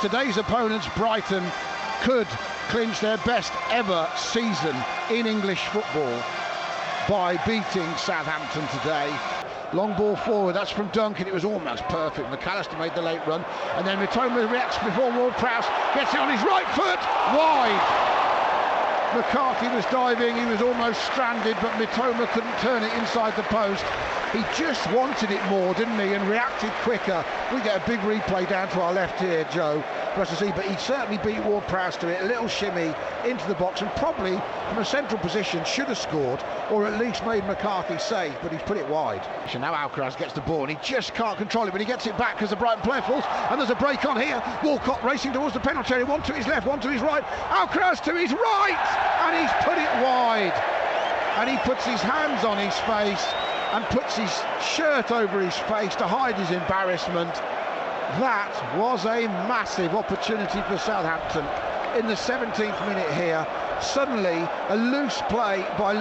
Today's opponents, Brighton, could clinch their best ever season in English football by beating Southampton today. Long ball forward, that's from Duncan, it was almost perfect. McAllister made the late run, and then Mitoma reacts before Ward-Prowse gets it on his right foot, wide. McCarthy was diving, he was almost stranded, but Mitoma couldn't turn it inside the post. He just wanted it more, didn't he, and reacted quicker. We get a big replay down to our left here, Joe, for us to see, but he certainly beat Ward-Prowse to it. A little shimmy into the box, and probably from a central position should have scored, or at least made McCarthy safe, but he's put it wide. So now Alcaraz gets the ball, and he just can't control it, but he gets it back because the Brighton player falls, and there's a break on here. Walcott racing towards the penalty area, one to his left, one to his right. Alcaraz to his right, and he's put it wide. And he puts his hands on his face and puts his shirt over his face to hide his embarrassment. That was a massive opportunity for Southampton in the 17th minute here. Suddenly, a loose play by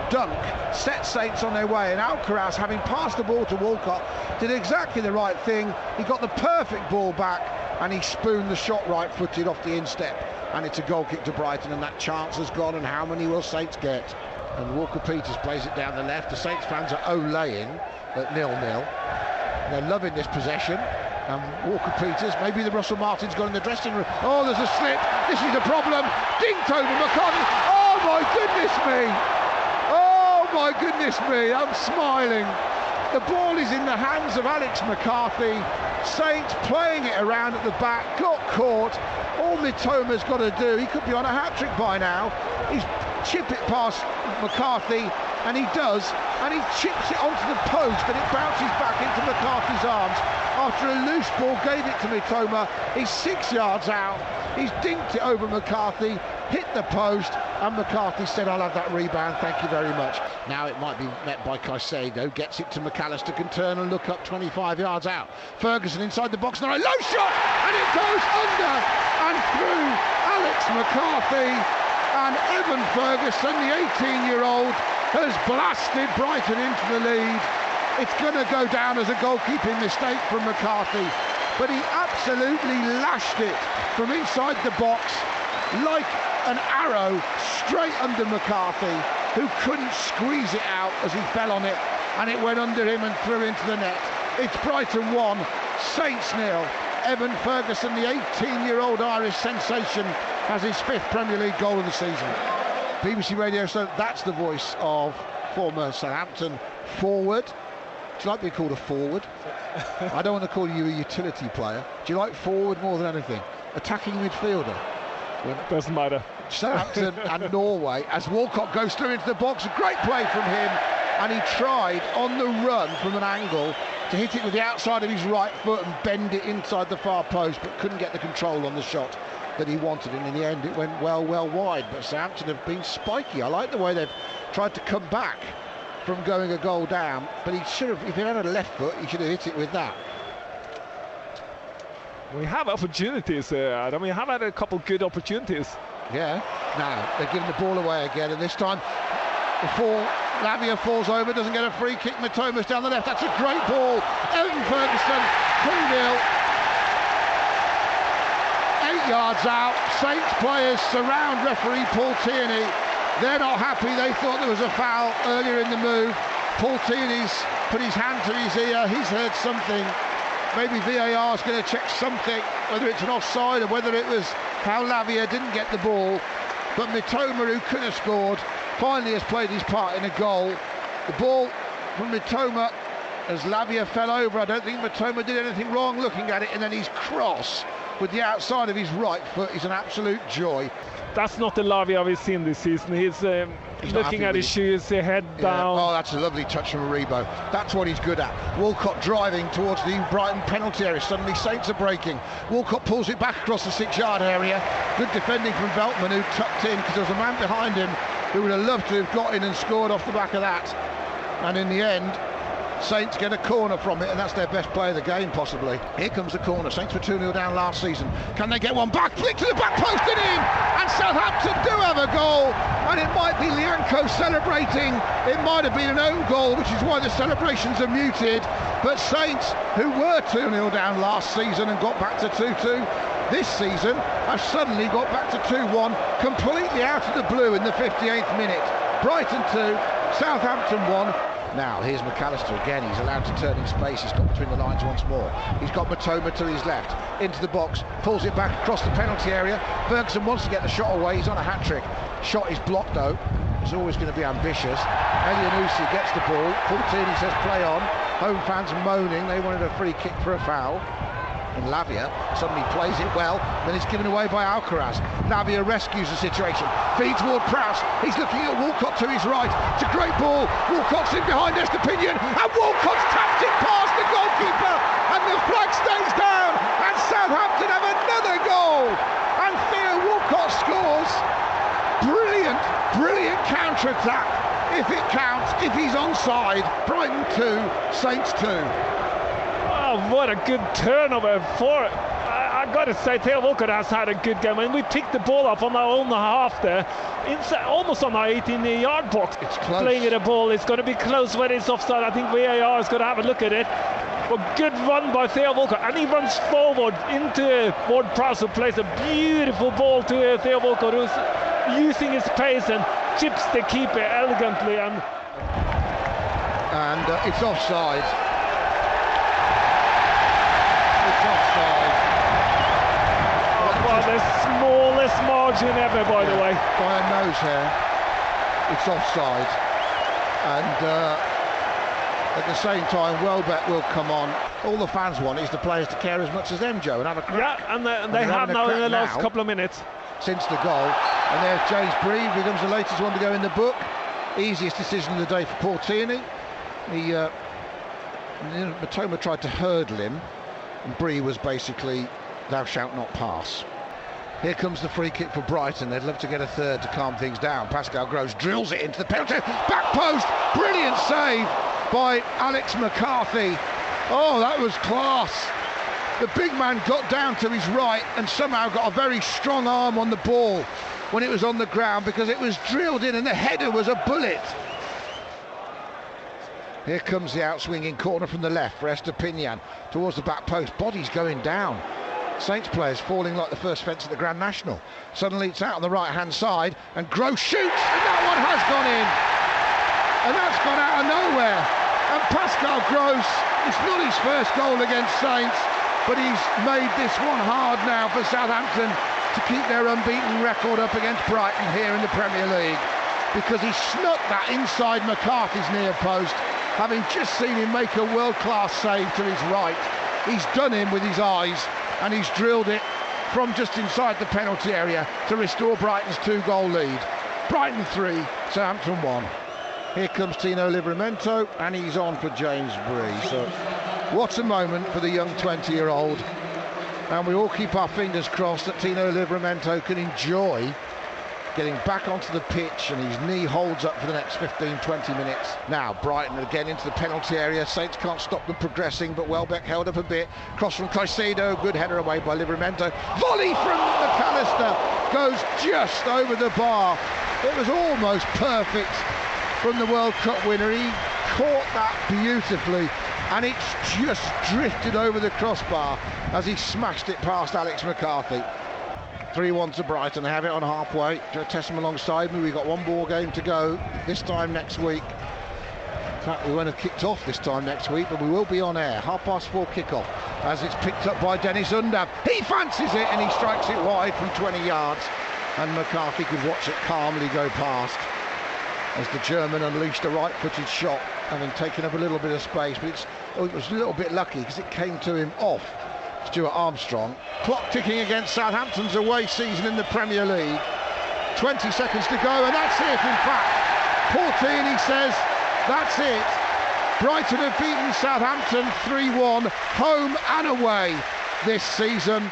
Dunk set Saints on their way, and Alcaraz, having passed the ball to Walcott, did exactly the right thing. He got the perfect ball back, and he spooned the shot right-footed off the instep, and it's a goal kick to Brighton, and that chance has gone, and how many will Saints get? And Walker-Peters plays it down the left. The Saints fans are olaying at 0-0. They're loving this possession. And Walker-Peters, maybe the Russell Martin's got in the dressing room. Oh, there's a slip. This is a problem. Dinked over McCarthy. Oh, my goodness me. Oh, my goodness me. I'm smiling. The ball is in the hands of Alex McCarthy. Saints playing it around at the back. Got caught. All Mitoma's got to do, he could be on a hat-trick by now, he's chip it past McCarthy, and he does, and he chips it onto the post, and it bounces back into McCarthy's arms. After a loose ball gave it to Mitoma, he's 6 yards out, he's dinked it over McCarthy, hit the post, and McCarthy said, I'll have that rebound, thank you very much. Now it might be met by Caicedo, gets it to McAllister, can turn and look up 25 yards out. Ferguson inside the box, now a low shot, and it goes under and through Alex McCarthy, and Evan Ferguson, the 18-year-old, has blasted Brighton into the lead. It's going to go down as a goalkeeping mistake from McCarthy, but he absolutely lashed it from inside the box like an arrow straight under McCarthy, who couldn't squeeze it out as he fell on it, and it went under him and through into the net. It's Brighton 1, Saints 0. Evan Ferguson, the 18-year-old Irish sensation, has his 5th Premier League goal of the season. BBC Radio, so that's the voice of former Southampton forward. Do you like being called a forward? I don't want to call you a utility player. Do you like forward more than anything? Attacking midfielder? Doesn't matter. Southampton and Norway, as Walcott goes through into the box, a great play from him, and he tried on the run from an angle to hit it with the outside of his right foot and bend it inside the far post, but couldn't get the control on the shot that he wanted, and in the end it went well wide. But Southampton have been spiky. I like the way they've tried to come back from going a goal down, but he should have, if he had a left foot, he should have hit it with that. We have opportunities, Adam. We have had a couple good opportunities. Yeah. Now they're giving the ball away again, and this time Lavia falls over, doesn't get a free kick. Mitoma's down the left. That's a great ball. Evan Ferguson, 2-0. 8 yards out. Saints players surround referee Paul Tierney. They're not happy. They thought there was a foul earlier in the move. Paul Tierney's put his hand to his ear. He's heard something. Maybe VAR is going to check something, whether it's an offside or whether it was how Lavia didn't get the ball. But Mitoma, who could have scored, finally has played his part in a goal. The ball from Mitoma as Lavia fell over. I don't think Mitoma did anything wrong looking at it, and then his cross with the outside of his right foot is an absolute joy. That's not the Lavia we've seen this season. He's looking at his shoes, head down. Oh, that's a lovely touch from Aribo. That's what he's good at. Walcott driving towards the Brighton penalty area. Suddenly Saints are breaking. Walcott pulls it back across the 6-yard area. Good defending from Veltman, who tucked in because there was a man behind him who would have loved to have got in and scored off the back of that. And in the end, Saints get a corner from it, and that's their best play of the game, possibly. Here comes the corner. Saints were 2-0 down last season. Can they get one back? Flick to the back post and in! And Southampton do have a goal, and it might be Lianco celebrating. It might have been an own goal, which is why the celebrations are muted. But Saints, who were 2-0 down last season and got back to 2-2, this season have suddenly got back to 2-1, completely out of the blue in the 58th minute. Brighton 2, Southampton 1. Now, here's McAllister again. He's allowed to turn in space. He's got between the lines once more. He's got Matoma to his left. Into the box. Pulls it back across the penalty area. Ferguson wants to get the shot away. He's on a hat-trick. Shot is blocked, though. He's always going to be ambitious. Elyounoussi gets the ball. 14, he says, play on. Home fans moaning. They wanted a free kick for a foul. And Lavia suddenly plays it well, then it's given away by Alcaraz. Lavia rescues the situation, feeds toward Prowse. He's looking at Walcott to his right. It's a great ball. Walcott's in behind Estepinian, and Walcott's tapped it past the goalkeeper, and the flag stays down, and Southampton have another goal. And Theo Walcott scores. Brilliant, brilliant counter-attack. If it counts, if he's onside. Brighton 2, Saints 2. What a good turnover for it. I got to say, Theo Walcott has had a good game, and we picked the ball up on our own half there, almost on our 18-yard box. It's close. Playing at a ball, it's going to be close when it's offside. I think VAR is going to have a look at it. But good run by Theo Walcott, and he runs forward into Ward Prowse, who plays a beautiful ball to Theo Walcott, who's using his pace and chips the keeper elegantly. And it's offside. Well, the smallest margin ever, by the way. By a nose hair. It's offside. And at the same time, Welbeck will come on. All the fans want is the players to care as much as them, Joe, and have a crack. Yeah, and they have now in the last couple of minutes. Since the goal. And there's James Bree, becomes the latest one to go in the book. Easiest decision of the day for Paul Tierney. Matoma tried to hurdle him, and Bree was basically, thou shalt not pass. Here comes the free kick for Brighton. They'd love to get a third to calm things down. Pascal Gross drills it into the penalty. Back post! Brilliant save by Alex McCarthy. Oh, that was class. The big man got down to his right and somehow got a very strong arm on the ball when it was on the ground, because it was drilled in and the header was a bullet. Here comes the outswinging corner from the left for Estepinian towards the back post. Body's going down. Saints players falling like the first fence at the Grand National. Suddenly it's out on the right-hand side, and Gross shoots, and that one has gone in. And that's gone out of nowhere. And Pascal Gross, it's not his first goal against Saints, but he's made this one hard now for Southampton to keep their unbeaten record up against Brighton here in the Premier League, because he snuck that inside McCarthy's near post, having just seen him make a world-class save to his right. He's done him with his eyes, and he's drilled it from just inside the penalty area to restore Brighton's 2-goal lead. Brighton 3, Southampton 1. Here comes Tino Livramento, and he's on for James Bree. So what a moment for the young 20-year-old. And we all keep our fingers crossed that Tino Livramento can enjoy getting back onto the pitch, and his knee holds up for the next 15-20 minutes. Now Brighton again into the penalty area. Saints can't stop them progressing, but Welbeck held up a bit. Cross from Caicedo, good header away by Livramento. Volley from McAllister goes just over the bar. It was almost perfect from the World Cup winner. He caught that beautifully, and it's just drifted over the crossbar as he smashed it past Alex McCarthy. 3-1 to Brighton. They have it on halfway. Joe Tessam alongside me. We've got one more game to go, this time next week. In fact, we won't have kicked off this time next week, but we will be on air. 4:30 kickoff as it's picked up by Dennis Undav. He fancies it and he strikes it wide from 20 yards, and McCarthy could watch it calmly go past as the German unleashed a right-footed shot, having taken up a little bit of space, but it was a little bit lucky because it came to him off Stuart Armstrong. Clock ticking against Southampton's away season in the Premier League. 20 seconds to go, and that's it. In fact, Paul Tierney says that's it. Brighton have beaten Southampton 3-1, home and away this season.